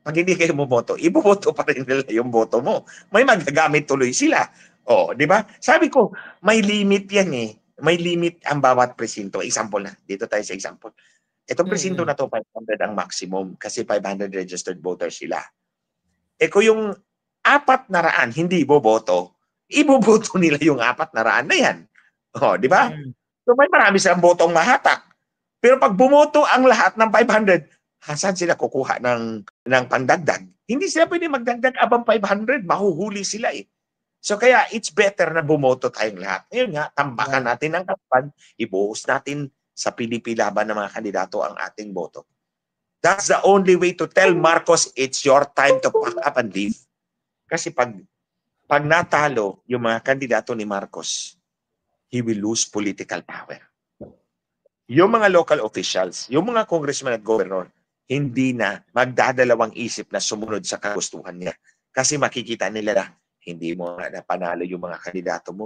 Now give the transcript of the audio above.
Pag hindi kayo bumoto, iboboto pa rin nila yung boto mo. May magagamit tuloy sila. O, di ba? Sabi ko, may limit yan eh. May limit ang bawat presinto. Example na. Dito tayo sa example. Itong presinto na to, 500 ang maximum kasi 500 registered voters sila. Eh kung yung 400 hindi boboto, iboboto nila yung 400 na yan. O, di ba? So may marami silang botong mahatak. Pero pag bumoto ang lahat ng 500, saan sila kukuha ng pandagdag? Hindi sila pwede magdagdag abang 500. Mahuhuli sila eh. So kaya it's better na bumoto tayong lahat. Ngayon nga, tambakan natin ang kapan, ibuhos natin sa pili-pilaban ng mga kandidato ang ating boto. That's the only way to tell Marcos it's your time to pack up and leave. Kasi pag natalo yung mga kandidato ni Marcos, he will lose political power. Yung mga local officials, yung mga congressman at governor, hindi na magdadalawang isip na sumunod sa kagustuhan niya. Kasi makikita nila na hindi mo na panalo yung mga kandidato mo.